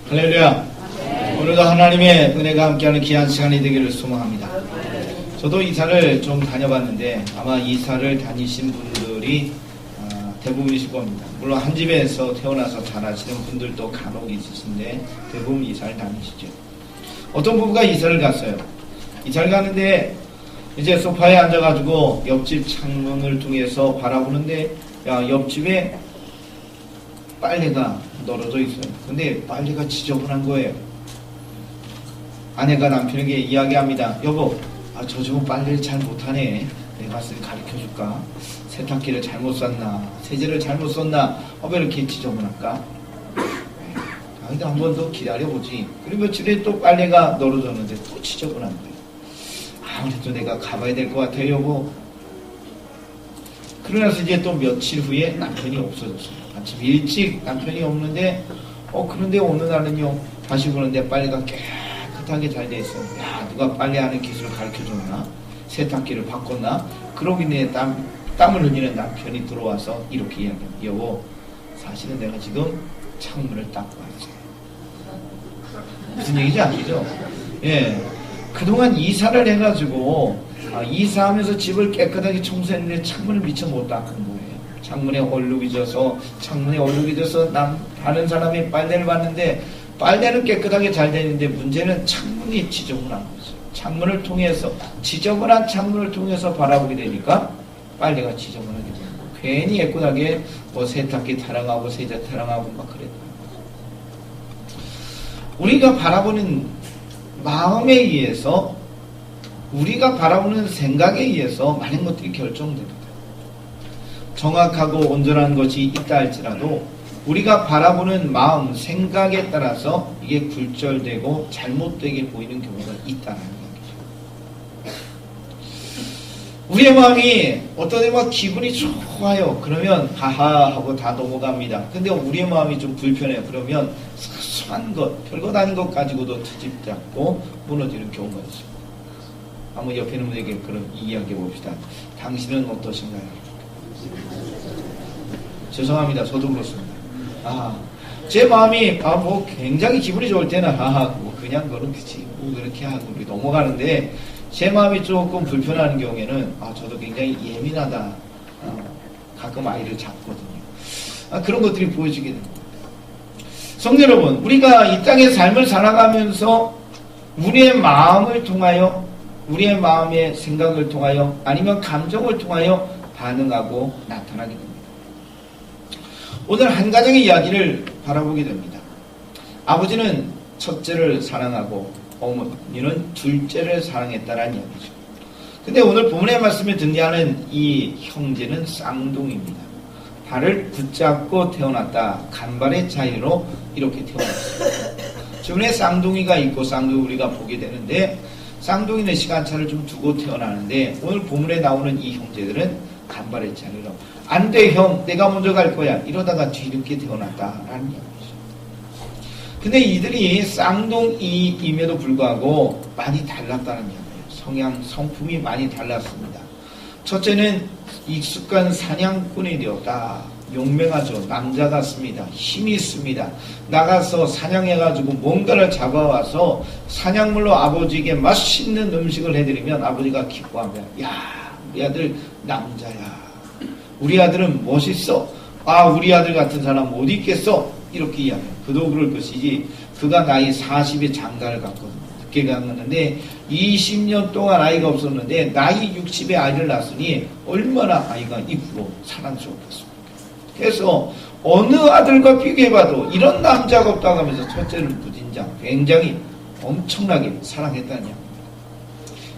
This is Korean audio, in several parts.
할렐루야. 오늘도 하나님의 은혜가 함께하는 귀한 시간이 되기를 소망합니다. 저도 이사를 좀 다녀봤는데 아마 이사를 다니신 분들이 대부분이실 겁니다. 물론 한 집에서 태어나서 자라시는 분들도 간혹 있으신데 대부분 이사를 다니시죠. 어떤 부부가 이사를 갔어요. 이사를 가는데 이제 소파에 앉아가지고 옆집 창문을 통해서 바라보는데 옆집에 빨래가 널어져 있어요. 근데 빨래가 지저분한 거예요. 아내가 남편에게 이야기합니다. 여보, 저 집은 빨래를 잘 못하네. 내가 가르쳐줄까? 세탁기를 잘못 샀나? 세제를 잘못 썼나? 왜 이렇게 지저분할까? 근데 한 번 더 기다려보지. 그리고 며칠에 또 빨래가 널어졌는데 또 지저분한 거예요. 아무래도 내가 가봐야 될 것 같아요, 여보. 그러나서 이제 또 며칠 후에 남편이 없어졌어요. 아침 일찍 남편이 없는데, 그런데 어느 날은요, 다시 보는데 빨래가 깨끗하게 잘 돼 있어요. 누가 빨래하는 기술을 가르쳐 줬나? 세탁기를 바꿨나? 그러고 있는 땀을 흘리는 남편이 들어와서 이렇게 이야기합니다. 여보, 사실은 내가 지금 창문을 닦고 왔어요. 무슨 얘기인지 아시죠? 예. 그동안 이사를 해가지고, 이사하면서 집을 깨끗하게 청소했는데 창문을 미처 못 닦은 거예요. 창문에 얼룩이 져서 다른 사람이 빨래를 봤는데, 빨래는 깨끗하게 잘 되는데 문제는 창문이 지저분한 거죠. 지저분한 창문을 통해서 바라보게 되니까 빨래가 지저분하게 되는 거예요. 괜히 예쁘게 세탁기 타랑하고 세제 타랑하고 막 그랬다. 우리가 바라보는 마음에 의해서, 우리가 바라보는 생각에 의해서 많은 것들이 결정됩니다. 정확하고 온전한 것이 있다 할지라도 우리가 바라보는 마음, 생각에 따라서 이게 굴절되고 잘못되게 보이는 경우가 있다는 이야기죠. 우리의 마음이 어떤 때는 기분이 좋아요. 그러면 하하 하고 다 넘어갑니다. 근데 우리의 마음이 좀 불편해요. 그러면 사소한 것, 별것 아닌 것 가지고도 트집 잡고 무너지는 경우가 있습니다. 한번 옆에 있는 분에게 그럼 이야기해 봅시다. 당신은 어떠신가요? 죄송합니다. 저도 그렇습니다. 제 마음이 굉장히 기분이 좋을 때는 그냥 그런 그치 그렇게 하고 우리 넘어가는데, 제 마음이 조금 불편한 경우에는 저도 굉장히 예민하다. 가끔 아이를 잡거든요. 그런 것들이 보여지게 됩니다. 성도 여러분, 우리가 이 땅의 삶을 살아가면서 우리의 마음을 통하여, 우리의 마음의 생각을 통하여, 아니면 감정을 통하여 반응하고 나타나게 됩니다. 오늘 한 가정의 이야기를 바라보게 됩니다. 아버지는 첫째를 사랑하고 어머니는 둘째를 사랑했다라는 이야기죠. 근데 오늘 본문의 말씀에 등장하는 이 형제는 쌍둥이입니다. 발을 붙잡고 태어났다. 간발의 차이로 이렇게 태어났어요. 주변에 쌍둥이가 있고 쌍둥이 우리가 보게 되는데, 쌍둥이는 시간차를 좀 두고 태어나는데, 오늘 본문에 나오는 이 형제들은 간발의 차이로 안 돼 형, 내가 먼저 갈 거야 이러다가 뒤늦게 태어났다라는 이야기죠. 근데 이들이 쌍둥이임에도 불구하고 많이 달랐다는 이야기예요. 성품이 많이 달랐습니다. 첫째는 익숙한 사냥꾼이 되었다. 용맹하죠. 남자 같습니다. 힘이 있습니다. 나가서 사냥해가지고 뭔가를 잡아와서 사냥물로 아버지에게 맛있는 음식을 해드리면 아버지가 기뻐합니다. 우리 아들 남자야. 우리 아들은 멋있어. 우리 아들 같은 사람 어디 있겠어? 이렇게 이야기해요. 그도 그럴 것이지, 그가 나이 40에 장가를 갔거든요. 늦게 갔는데 20년 동안 아이가 없었는데 나이 60에 아이를 낳았으니 얼마나 아이가 이쁘고 사랑스럽겠습니까? 그래서 어느 아들과 비교해봐도 이런 남자가 없다고 하면서 첫째는 부진장, 굉장히 엄청나게 사랑했다는 이야기입니다.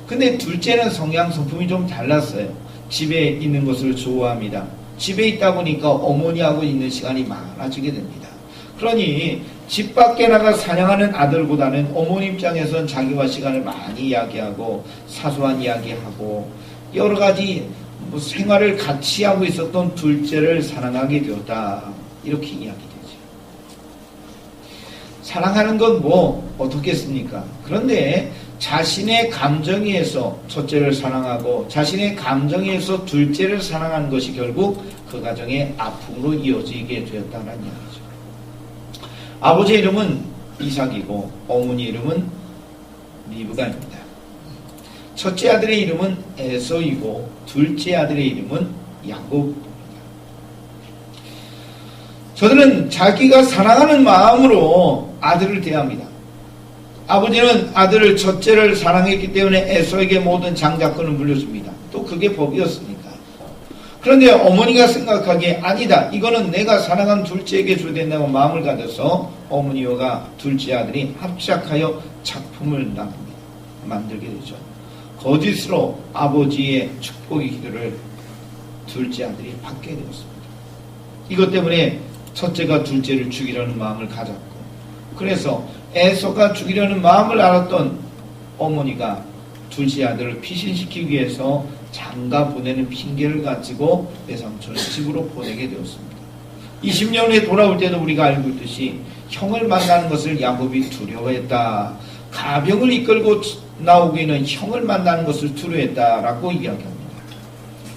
근데 둘째는 성품이 좀 달랐어요. 집에 있는 것을 좋아합니다. 집에 있다 보니까 어머니하고 있는 시간이 많아지게 됩니다. 그러니 집 밖에 나가 사냥하는 아들보다는 어머니 입장에서는 자기와 시간을 많이 이야기하고 사소한 이야기하고 여러 가지 생활을 같이 하고 있었던 둘째를 사랑하게 되었다. 이렇게 이야기되죠. 사랑하는 건 어떻겠습니까? 그런데 자신의 감정에 의해서 첫째를 사랑하고 자신의 감정에 의해서 둘째를 사랑하는 것이 결국 그 가정의 아픔으로 이어지게 되었다는 이야기죠. 아버지의 이름은 이삭이고 어머니 이름은 리브가입니다. 첫째 아들의 이름은 에서이고 둘째 아들의 이름은 야곱입니다. 저들은 자기가 사랑하는 마음으로 아들을 대합니다. 아버지는 아들을 첫째를 사랑했기 때문에 에서에게 모든 장자권을 물려줍니다. 또 그게 법이었으니까. 그런데 어머니가 생각하기에 아니다. 이거는 내가 사랑한 둘째에게 줘야 된다고 마음을 가져서 어머니와 둘째 아들이 합작하여 작품을 만들게 되죠. 거짓으로 아버지의 축복의 기도를 둘째 아들이 받게 되었습니다. 이것 때문에 첫째가 둘째를 죽이려는 마음을 가졌고, 그래서 에서가 죽이려는 마음을 알았던 어머니가 둘째 아들을 피신시키기 위해서 장가 보내는 핑계를 가지고 외삼촌을 집으로 보내게 되었습니다. 20년 후에 돌아올 때도 우리가 알고 있듯이 형을 만나는 것을 야곱이 두려워했다. 가병을 이끌고 나오기는 형을 만나는 것을 두려워했다라고 이야기합니다.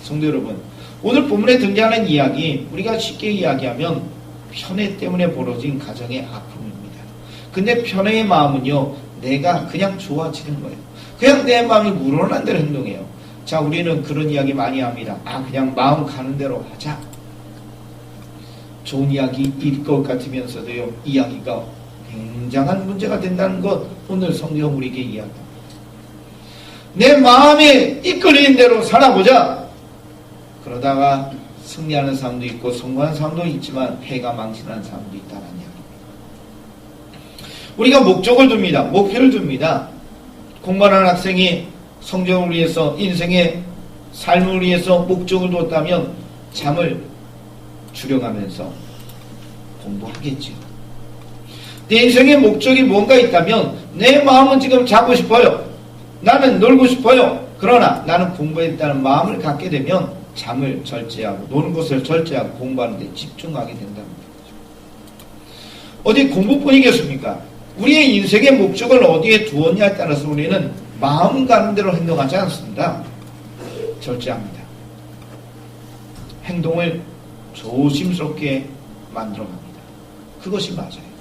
성도 여러분, 오늘 본문에 등장하는 이야기, 우리가 쉽게 이야기하면 편애 때문에 벌어진 가정의 아픔입니다. 근데 편애의 마음은요, 내가 그냥 좋아지는 거예요. 그냥 내 마음이 물어난 대로 행동해요. 자, 우리는 그런 이야기 많이 합니다. 그냥 마음 가는 대로 하자. 좋은 이야기일 것 같으면서도요, 이야기가 굉장한 문제가 된다는 것, 오늘 성경 우리에게 이야기합니다. 내 마음에 이끌리는 대로 살아보자. 그러다가 승리하는 사람도 있고 성공하는 사람도 있지만 해가 망신하는 사람도 있다는 이야기입니다. 우리가 목적을 둡니다. 목표를 둡니다. 공부하는 학생이 성적을 위해서, 인생의 삶을 위해서 목적을 뒀다면 잠을 줄여가면서 공부하겠지요. 내 인생의 목적이 뭔가 있다면 내 마음은 지금 자고 싶어요. 나는 놀고 싶어요. 그러나 나는 공부했다는 마음을 갖게 되면 잠을 절제하고 노는 것을 절제하고 공부하는 데 집중하게 된다는 거죠. 어디 공부뿐이겠습니까? 우리의 인생의 목적을 어디에 두었냐에 따라서 우리는 마음 가는 대로 행동하지 않습니다. 절제합니다. 행동을 조심스럽게 만들어갑니다. 그것이 맞아요.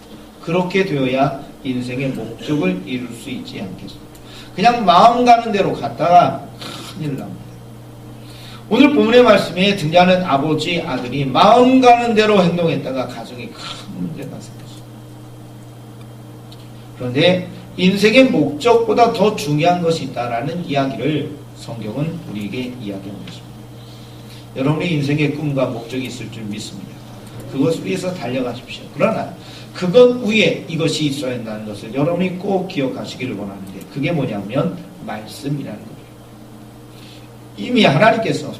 그렇게 되어야 인생의 목적을 이룰 수 있지 않겠습니까? 그냥 마음 가는 대로 갔다가 큰일 납니다. 오늘 본문의 말씀에 등장하는 아버지, 아들이 마음 가는 대로 행동했다가 가정에 큰 문제가 생겼습니다. 그런데 인생의 목적보다 더 중요한 것이 있다라는 이야기를 성경은 우리에게 이야기하고 있습니다. 여러분의 인생의 꿈과 목적이 있을 줄 믿습니다. 그것을 위해서 달려가십시오. 그러나 그것 위에 이것이 있어야 한다는 것을 여러분이 꼭 기억하시기를 원하는데, 그게 뭐냐면 말씀이라는 거예요. 이미 하나님께서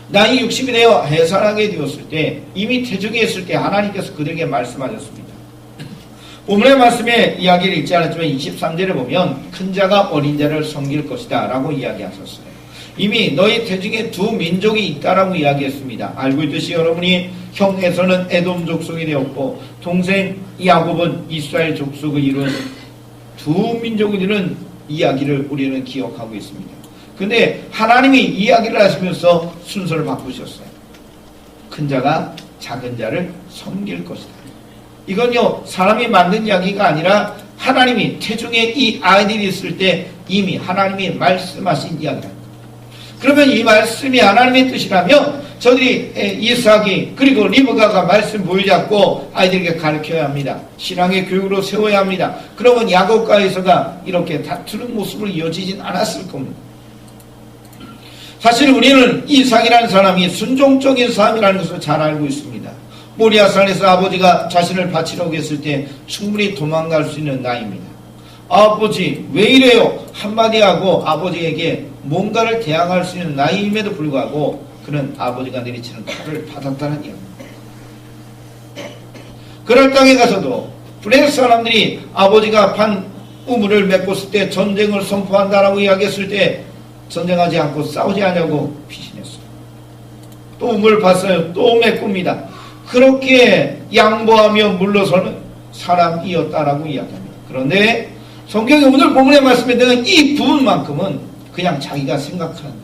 나이 60이 되어 해산하게 되었을 때, 이미 태중에 있을 때 하나님께서 그들에게 말씀하셨습니다. 본문의 말씀에 이야기를 읽지 않았지만 23절에 보면 큰 자가 어린 자를 섬길 것이다 라고 이야기하셨어요. 이미 너희 태중에 두 민족이 있다라고 이야기했습니다. 알고 있듯이 여러분이 형 에서는 에돔 족속이 되었고 동생 야곱은 이스라엘 족속을 이룬 두 민족이 되는 이야기를 우리는 기억하고 있습니다. 근데 하나님이 이야기를 하시면서 순서를 바꾸셨어요. 큰 자가 작은 자를 섬길 것이다. 이건요, 사람이 만든 이야기가 아니라 하나님이 태중에 이 아이들이 있을 때 이미 하나님이 말씀하신 이야기다. 그러면 이 말씀이 하나님의 뜻이라면 저들이 이삭이 그리고 리브가가 말씀 보여잡고 아이들에게 가르쳐야 합니다. 신앙의 교육으로 세워야 합니다. 그러면 야곱과 에서가 이렇게 다투는 모습으로 이어지진 않았을 겁니다. 사실 우리는 이삭이라는 사람이 순종적인 사람이라는 것을 잘 알고 있습니다. 모리아산에서 아버지가 자신을 바치려고 했을 때 충분히 도망갈 수 있는 나이입니다. 아버지 왜 이래요? 한마디 하고 아버지에게 뭔가를 대항할 수 있는 나이임에도 불구하고 그는 아버지가 내리치는 칼을 받았다는 이야기입니다. 그럴 땅에 가서도 블레셋 사람들이 아버지가 판 우물을 메꿨을 때 전쟁을 선포한다라고 이야기했을 때 전쟁하지 않고 싸우지 않냐고 피신했어요. 또 우물을 봤어요. 또 메꿉니다. 그렇게 양보하며 물러서는 사람이었다라고 이야기합니다. 그런데 성경이 오늘 본문의 말씀에 대한 이 부분만큼은 그냥 자기가 생각하는 거예요.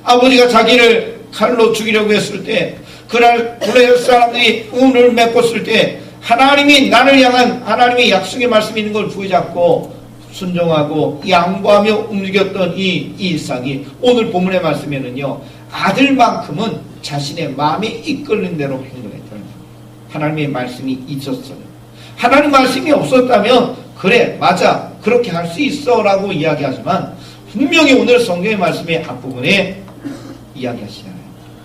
아버지가 자기를 칼로 죽이려고 했을 때, 그날 블레셋 사람들이 우물을 메꿨을 때 하나님이 나를 향한 하나님의 약속의 말씀이 있는 걸 부여잡고 순종하고 양보하며 움직였던 이 일상이 오늘 본문의 말씀에는요, 아들만큼은 자신의 마음에 이끌린 대로 행동했다는 거예요. 하나님의 말씀이 있었어요. 하나님 말씀이 없었다면 그래 맞아 그렇게 할 수 있어 라고 이야기하지만, 분명히 오늘 성경의 말씀의 앞부분에 이야기하시잖아요.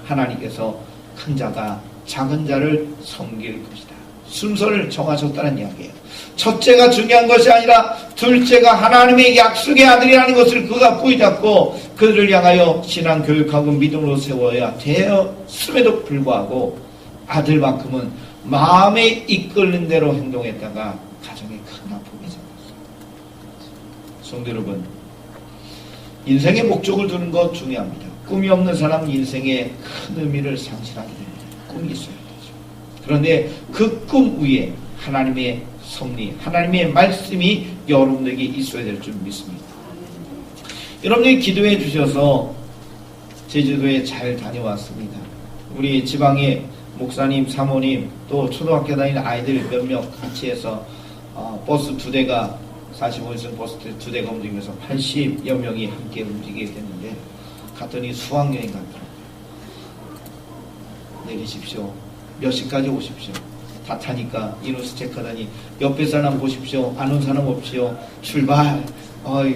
하나님께서 큰 자가 작은 자를 섬길 것이다. 순서를 정하셨다는 이야기예요. 첫째가 중요한 것이 아니라 둘째가 하나님의 약속의 아들이라는 것을 그가 부여잡고 그들을 향하여 신앙 교육하고 믿음으로 세워야 되었음에도 불구하고 아들만큼은 마음에 이끌린 대로 행동했다가 가정에 큰 아픔이 생겼어요. 성도 여러분, 인생의 목적을 두는 것 중요합니다. 꿈이 없는 사람은 인생에 큰 의미를 상실하게 됩니다. 꿈이 있어야 되죠. 그런데 그 꿈 위에 하나님의 섭리, 하나님의 말씀이 여러분에게 있어야 될 줄 믿습니다. 여러분이 기도해 주셔서 제주도에 잘 다녀왔습니다. 우리 지방의 목사님, 사모님, 또 초등학교 다니는 아이들 몇몇 같이 해서 버스 2대가 45인승 버스 2대가 움직이면서 80여 명이 함께 움직이게 됐는데, 갔더니 수학여행 갔더라고요. 내리십시오. 몇 시까지 오십시오. 다 타니까 인원수 체크하더니 옆에 사람 보십시오. 안 온 사람 없지요. 출발.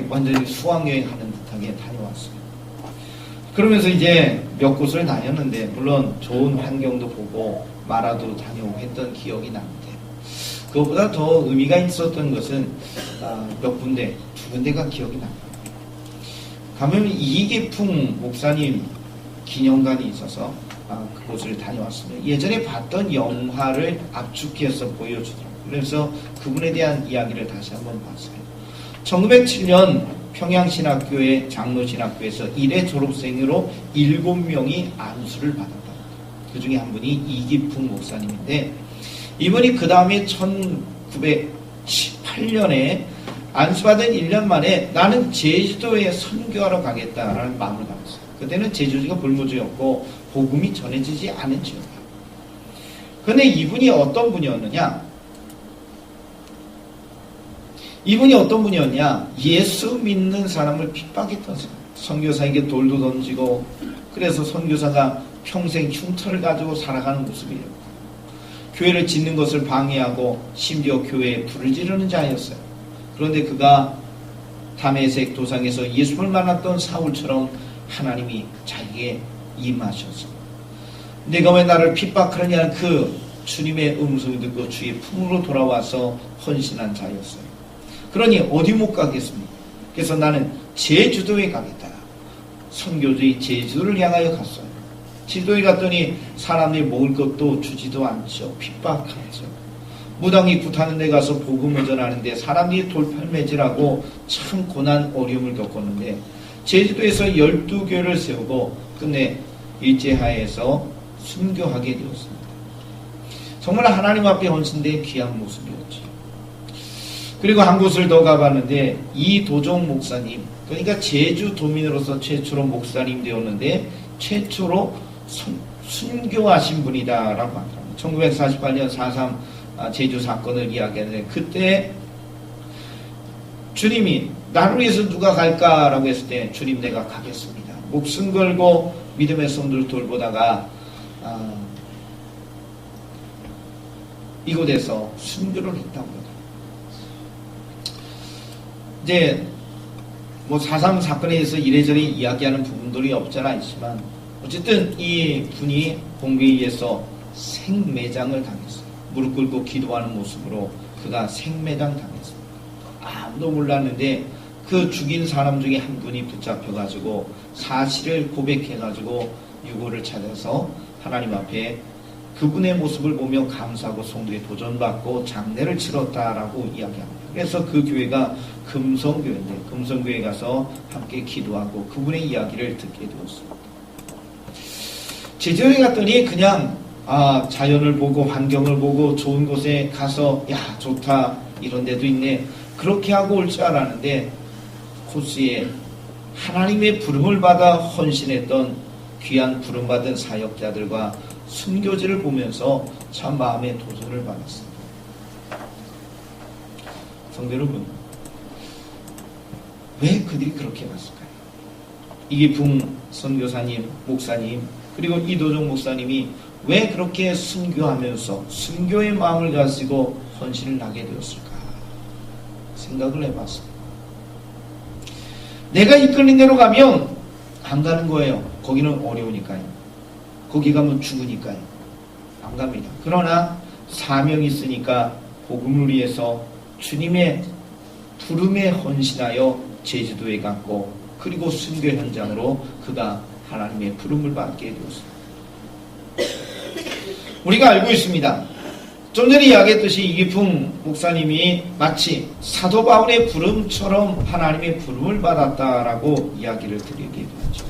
완전히 수학여행 하는 듯하게 다녀왔어요. 그러면서 이제 몇 곳을 다녔는데, 물론 좋은 환경도 보고 마라도 다녀오고 했던 기억이 나는데, 그것보다 더 의미가 있었던 것은 몇 군데, 2군데가 기억이 납니다. 가면 이기풍 목사님 기념관이 있어서 그곳을 다녀왔습니다. 예전에 봤던 영화를 압축해서 보여주더라고요. 그래서 그분에 대한 이야기를 다시 한번 봤어요. 1907년 평양신학교의 장로신학교에서 1회 졸업생으로 7명이 안수를 받았다. 그 중에 한 분이 이기풍 목사님인데, 이분이 그 다음에 1918년에 안수받은 1년 만에 나는 제주도에 선교하러 가겠다라는 마음을 가졌어요. 그때는 제주도가 불모지였고 복음이 전해지지 않은 지역이에요. 그런데 이분이 어떤 분이었느냐? 예수 믿는 사람을 핍박했던 사람. 선교사에게 돌도 던지고, 그래서 선교사가 평생 흉터를 가지고 살아가는 모습이에요. 교회를 짓는 것을 방해하고 심지어 교회에 불을 지르는 자였어요. 그런데 그가 다메섹 도상에서 예수를 만났던 사울처럼 하나님이 자기에게 임하셔서, 내가 왜 나를 핍박하느냐는 그 주님의 음성을 듣고 주의 품으로 돌아와서 헌신한 자였어요. 그러니 어디 못 가겠습니까? 그래서 나는 제주도에 가겠다. 선교지의 제주도를 향하여 갔어요. 제주도에 갔더니 사람들이 먹을 것도 주지도 않죠. 핍박하죠. 무당이 굿하는 데 가서 복음을 전하는데 사람들이 돌팔매질하고 참 고난 어려움을 겪었는데, 제주도에서 12교회를 세우고 끝내 일제하에서 순교하게 되었습니다. 정말 하나님 앞에 헌신된 귀한 모습이었죠. 그리고 한 곳을 더 가봤는데, 이도종 목사님, 그러니까 제주도민으로서 최초로 목사님 되었는데 최초로 순교하신 분이다라고 하더라고요. 1948년 4.3 제주 사건을 이야기하는데, 그때 주님이 나를 위해서 누가 갈까라고 했을 때, 주님 내가 가겠습니다. 목숨 걸고 믿음의 손들 돌보다가 이곳에서 순교를 했다고 합니다. 이제 뭐 4.3 사건에 대해서 이래저래 이야기하는 부분들이 없잖아 있지만, 어쨌든 이 분이 공비에 의해서 생매장을 당했어요. 무릎 꿇고 기도하는 모습으로 그가 생매장 당했습니다. 아무도 몰랐는데 그 죽인 사람 중에 한 분이 붙잡혀가지고 사실을 고백해가지고 유고를 찾아서 하나님 앞에 그분의 모습을 보며 감사하고 성도에 도전받고 장례를 치렀다라고 이야기합니다. 그래서 그 교회가 금성교회인데, 금성교회에 가서 함께 기도하고 그분의 이야기를 듣게 되었습니다. 제주도에 갔더니 그냥 자연을 보고 환경을 보고 좋은 곳에 가서 야 좋다 이런 데도 있네 그렇게 하고 올 줄 알았는데, 코스에 하나님의 부름을 받아 헌신했던 귀한 부름받은 사역자들과 순교지를 보면서 참 마음의 도전을 받았습니다. 성도 여러분, 왜 그들이 그렇게 갔을까요? 이기풍 선교사님, 목사님, 그리고 이도종 목사님이 왜 그렇게 순교하면서 순교의 마음을 가지고 헌신을 하게 되었을까? 생각을 해봤습니다. 내가 이끌린 대로 가면 안 가는 거예요. 거기는 어려우니까요. 거기 가면 죽으니까요. 안 갑니다. 그러나 사명이 있으니까 복음을 위해서 주님의 부름에 헌신하여 제주도에 갔고, 그리고 순교 현장으로 그가 하나님의 부름을 받게 되었습니다. 우리가 알고 있습니다. 좀 전에 이야기했듯이 이기풍 목사님이 마치 사도 바울의 부름처럼 하나님의 부름을 받았다라고 이야기를 드리게 되었죠.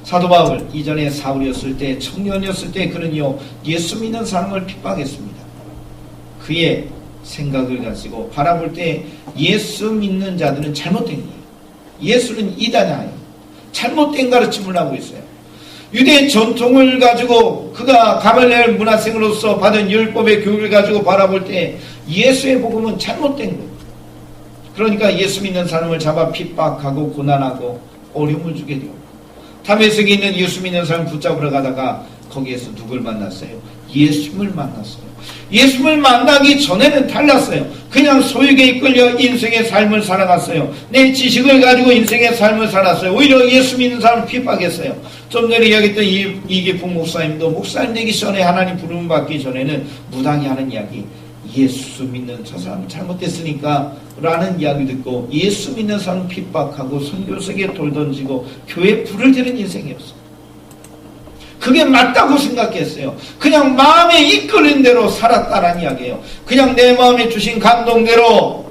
사도 바울, 이전에 사울이었을 때, 청년이었을 때 그는요, 예수 믿는 사람을 핍박했습니다. 그의 생각을 가지고 바라볼 때 예수 믿는 자들은 잘못된 거예요. 예수는 이단이에요. 잘못된 가르침을 하고 있어요. 유대 전통을 가지고 그가 가말리엘 문화생으로서 받은 율법의 교육을 가지고 바라볼 때 예수의 복음은 잘못된 거예요. 그러니까 예수 믿는 사람을 잡아 핍박하고 고난하고 어려움을 주게 돼요. 다메섹에 있는 예수 믿는 사람 붙잡으러 가다가 거기에서 누굴 만났어요? 예수님을 만났어요. 예수님을 만나기 전에는 달랐어요. 그냥 소유에 이끌려 인생의 삶을 살아갔어요. 내 지식을 가지고 인생의 삶을 살았어요. 오히려 예수 믿는 사람을 핍박했어요. 좀 전에 이야기했던 이기풍 목사님도 목사님 되기 전에, 하나님 부름 받기 전에는 무당이 하는 이야기, 예수 믿는 저 사람은 잘못됐으니까 라는 이야기 듣고 예수 믿는 사람 핍박하고 선교석에 돌 던지고 교회에 불을 지른 인생이었어요. 그게 맞다고 생각했어요. 그냥 마음에 이끌린 대로 살았다라는 이야기예요. 그냥 내 마음에 주신 감동대로,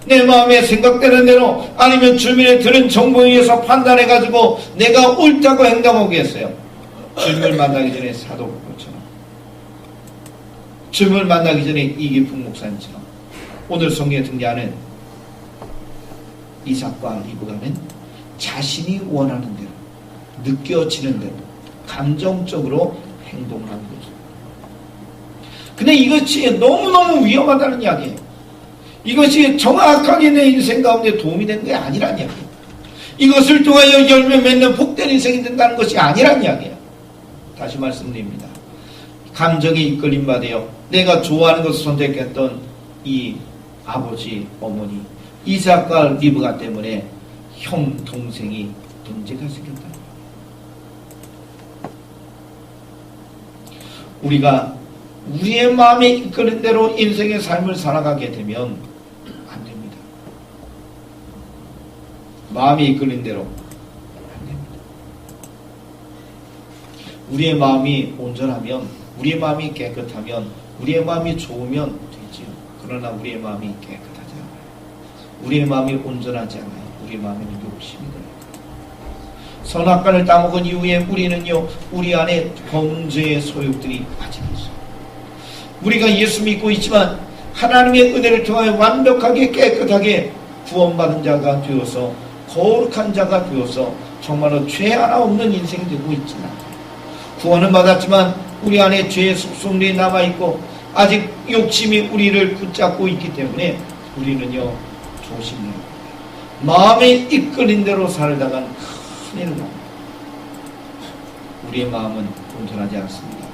내 마음에 생각되는 대로, 아니면 주변에 들은 정보에 의해서 판단해가지고 내가 옳다고 행동하고 했어요. 주님을 만나기 전에 사도 바울처럼, 주님을 만나기 전에 이기풍 목사님처럼, 오늘 성경에 등장하는 이삭과 리브가는 자신이 원하는 대로, 느껴지는 대로 감정적으로 행동하는 거죠. 근데 이것이 너무너무 위험하다는 이야기예요. 이것이 정확하게 내 인생 가운데 도움이 되는 게 아니란 이야기예요. 이것을 통하여 열매 맺는 복된 인생이 된다는 것이 아니란 이야기예요. 다시 말씀드립니다. 감정에 이끌림 받아요. 내가 좋아하는 것을 선택했던 이 아버지, 어머니 이삭과 리브가 때문에 형, 동생이 문제가 생겼다. 우리가 우리의 마음에 이끄는 대로 인생의 삶을 살아가게 되면 안 됩니다. 마음에 이끌린 대로 안 됩니다. 우리의 마음이 온전하면, 우리의 마음이 깨끗하면, 우리의 마음이 좋으면 되지요. 그러나 우리의 마음이 깨끗하지 않아요. 우리의 마음이 온전하지 않아요. 우리의 마음에는 욕심이 들어요. 선악과를 따먹은 이후에 우리는요, 우리 안에 범죄의 소욕들이 아직 있어요. 우리가 예수 믿고 있지만 하나님의 은혜를 통하여 완벽하게 깨끗하게 구원받은 자가 되어서, 거룩한 자가 되어서 정말로 죄 하나 없는 인생이 되고 있지만, 구원은 받았지만 우리 안에 죄의 속성들이 남아있고 아직 욕심이 우리를 붙잡고 있기 때문에 우리는요, 조심해야 합니다. 마음에 이끌린 대로 살다간 큰일 납니다. 우리의 마음은 온전하지 않습니다.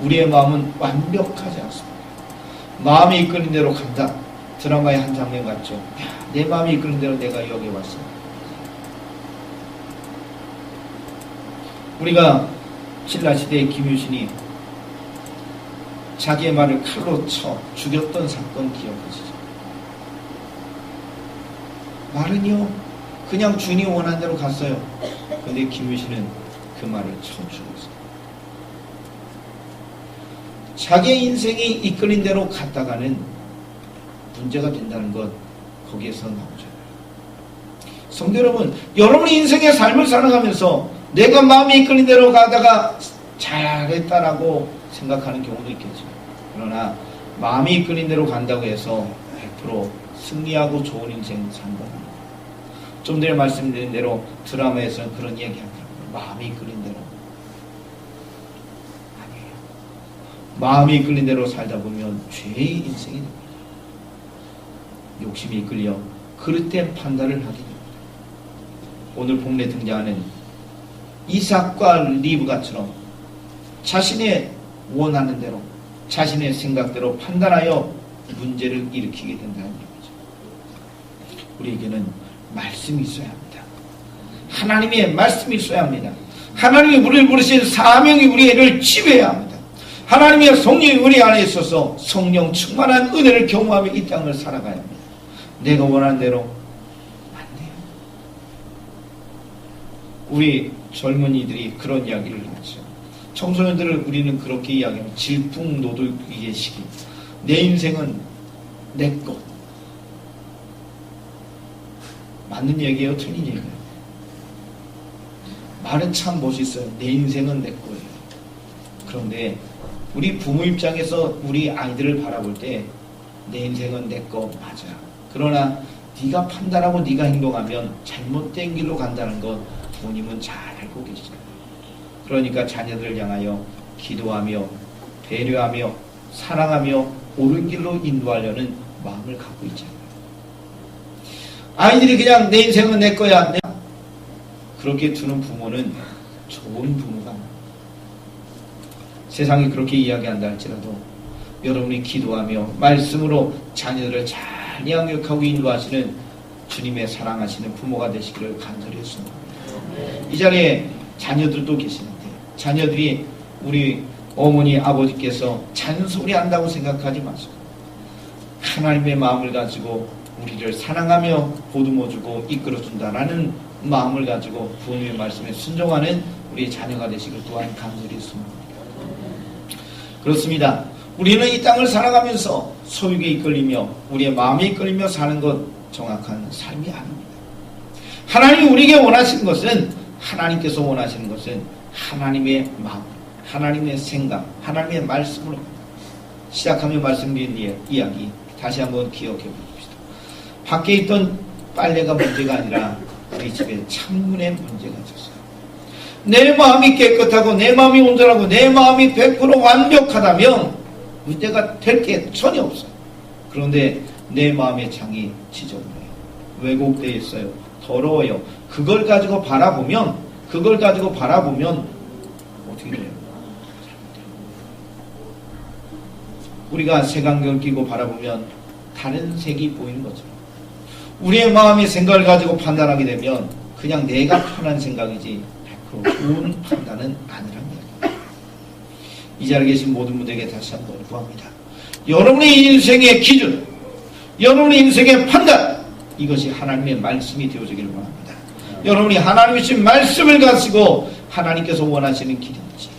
우리의 마음은 완벽하지 않습니다. 마음이 이끌린 대로 간다. 드라마의 한 장면 같죠. 야, 내 마음이 이끌린 대로 내가 여기 왔어. 우리가 신라시대의 김유신이 자기의 말을 칼로 쳐 죽였던 사건 기억하시죠? 말은요, 그냥 주인이 원하는 대로 갔어요. 근데 김유신은 그 말을 쳐 죽었어요. 자기의 인생이 이끌린 대로 갔다가는 문제가 된다는 것, 거기에서 나오잖아요. 성도 여러분, 여러분이 인생의 삶을 살아가면서 내가 마음이 이끌린 대로 가다가 잘했다라고 생각하는 경우도 있겠죠. 그러나 마음이 이끌린 대로 간다고 해서 100% 승리하고 좋은 인생 산다. 좀 전에 말씀드린 대로 드라마에서는 그런 얘기 하더라고요. 마음이 이끌린 대로. 아니에요. 마음이 이끌린 대로 살다 보면 죄의 인생이 됩니다. 욕심이 이끌려 그릇된 판단을 하게 됩니다. 오늘 본문에 등장하는 이삭과 리브가처럼 자신의 원하는 대로 자신의 생각대로 판단하여 문제를 일으키게 된다는 얘기죠. 우리에게는 말씀이 있어야 합니다. 하나님의 말씀이 있어야 합니다. 하나님이 우리를 부르신 사명이 우리를 지배해야 합니다. 하나님의 성령이 우리 안에 있어서 성령 충만한 은혜를 경험하며 이 땅을 살아가야 합니다. 내가 원하는 대로 안 돼요. 우리 젊은이들이 그런 이야기를 하죠. 청소년들을 우리는 그렇게 이야기하면 질풍노도의 시기. 내 인생은 내 것. 맞는 얘기예요? 틀린 얘기예요? 말은 참 멋있어요. 내 인생은 내 거예요. 그런데 우리 부모 입장에서 우리 아이들을 바라볼 때 내 인생은 내 거 맞아. 그러나 네가 판단하고 네가 행동하면 잘못된 길로 간다는 것 부모님은 잘 알고 계시잖아요. 그러니까 자녀들을 향하여 기도하며 배려하며 사랑하며 옳은 길로 인도하려는 마음을 갖고 있잖아요. 아이들이 그냥 내 인생은 내 거야. 그렇게 두는 부모는 좋은 부모가 아니에요. 세상이 그렇게 이야기한다 할지라도 여러분이 기도하며 말씀으로 자녀들을 잘 양육하고 인도하시는 주님의 사랑하시는 부모가 되시기를 간절히 했습니다. 이 자리에 자녀들도 계시는데 자녀들이 우리 어머니 아버지께서 잔소리한다고 생각하지 마시고 하나님의 마음을 가지고 우리를 사랑하며 보듬어주고 이끌어준다라는 마음을 가지고 부모님의 말씀에 순종하는 우리 자녀가 되시길 또한 간절히 했습니다. 그렇습니다. 우리는 이 땅을 살아가면서 소유에 이끌리며 우리의 마음에 이끌리며 사는 것 정확한 삶이 아닙니다. 하나님이 우리에게 원하시는 것은 하나님께서 원하시는 것은 하나님의 마음, 하나님의 생각, 하나님의 말씀으로 시작하며 말씀드린 이야기 다시 한번 기억해 봅시다. 밖에 있던 빨래가 문제가 아니라 우리 집에 창문에 문제가 있었어요. 내 마음이 깨끗하고 내 마음이 온전하고 내 마음이 100% 완벽하다면 문제가 될 게 전혀 없어요. 그런데 내 마음의 창이 지저분해요. 왜곡되어 있어요. 더러워요. 그걸 가지고 바라보면 어떻게 돼요? 우리가 색안경을 끼고 바라보면 다른 색이 보이는 거죠. 우리의 마음의 생각을 가지고 판단하게 되면 그냥 내가 편한 생각이지 100% 좋은 판단은 아니란 이야기입니다. 이 자리에 계신 모든 분들에게 다시 한번 구합니다. 여러분의 인생의 기준, 여러분의 인생의 판단, 이것이 하나님의 말씀이 되어지기를 원합니다. 여러분이 하나님의 주신 말씀을 가지고 하나님께서 원하시는 길인지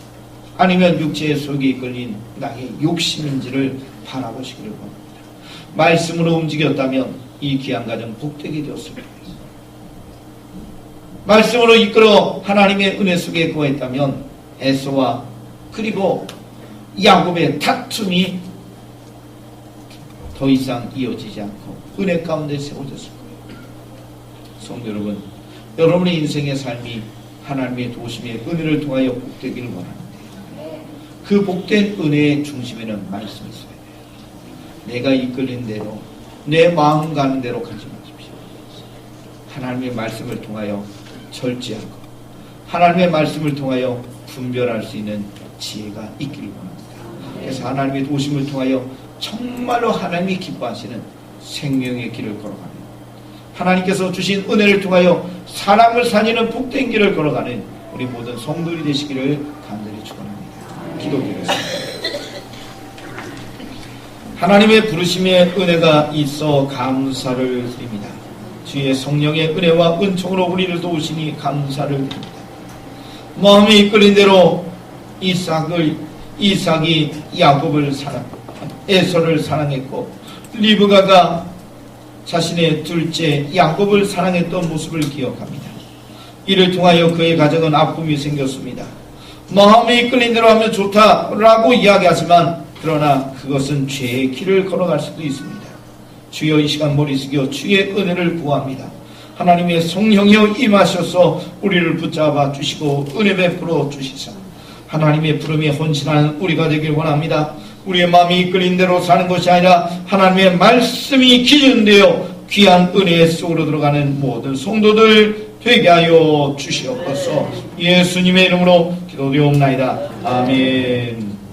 아니면 육체의 속에 이끌린 나의 욕심인지를 바라보시기를 원합니다. 말씀으로 움직였다면 이 귀한 가정 복되게 되었을 거예요. 말씀으로 이끌어 하나님의 은혜 속에 거했다면 에서와 그리고 야곱의 다툼이 더 이상 이어지지 않고 은혜 가운데 세워졌을 거예요. 성도 여러분, 여러분의 인생의 삶이 하나님의 도우심의 은혜를 통하여 복되기를 원하는데 그 복된 은혜의 중심에는 말씀이 있어야 돼요. 내가 이끌린 대로 내 마음 가는 대로 가지 마십시오. 하나님의 말씀을 통하여 절제하고 하나님의 말씀을 통하여 분별할 수 있는 지혜가 있기를 원합니다. 그래서 하나님의 도우심을 통하여 정말로 하나님이 기뻐하시는 생명의 길을 걸어가는 하나님께서 주신 은혜를 통하여 사람을 살리는 복된 길을 걸어가는 우리 모든 성도들이 되시기를 간절히 축원합니다. 기도드리겠습니다. 하나님의 부르심의 은혜가 있어 감사를 드립니다. 주의 성령의 은혜와 은총으로 우리를 도우시니 감사를 드립니다. 마음이 이끌린 대로 이삭이 야곱을 에서를 사랑했고 리브가가 자신의 둘째 야곱을 사랑했던 모습을 기억합니다. 이를 통하여 그의 가정은 아픔이 생겼습니다. 마음이 이끌린 대로 하면 좋다라고 이야기하지만 그러나 그것은 죄의 길을 걸어갈 수도 있습니다. 주여 이 시간 머리 숙여 주의 은혜를 구합니다. 하나님의 성령이여 임하셔서 우리를 붙잡아 주시고 은혜 베풀어 주시사 하나님의 부름에 헌신하는 우리가 되길 원합니다. 우리의 마음이 이끌린 대로 사는 것이 아니라 하나님의 말씀이 기준되어 귀한 은혜 속으로 들어가는 모든 성도들 되게 하여 주시옵소서. 예수님의 이름으로 기도드리옵나이다. 아멘.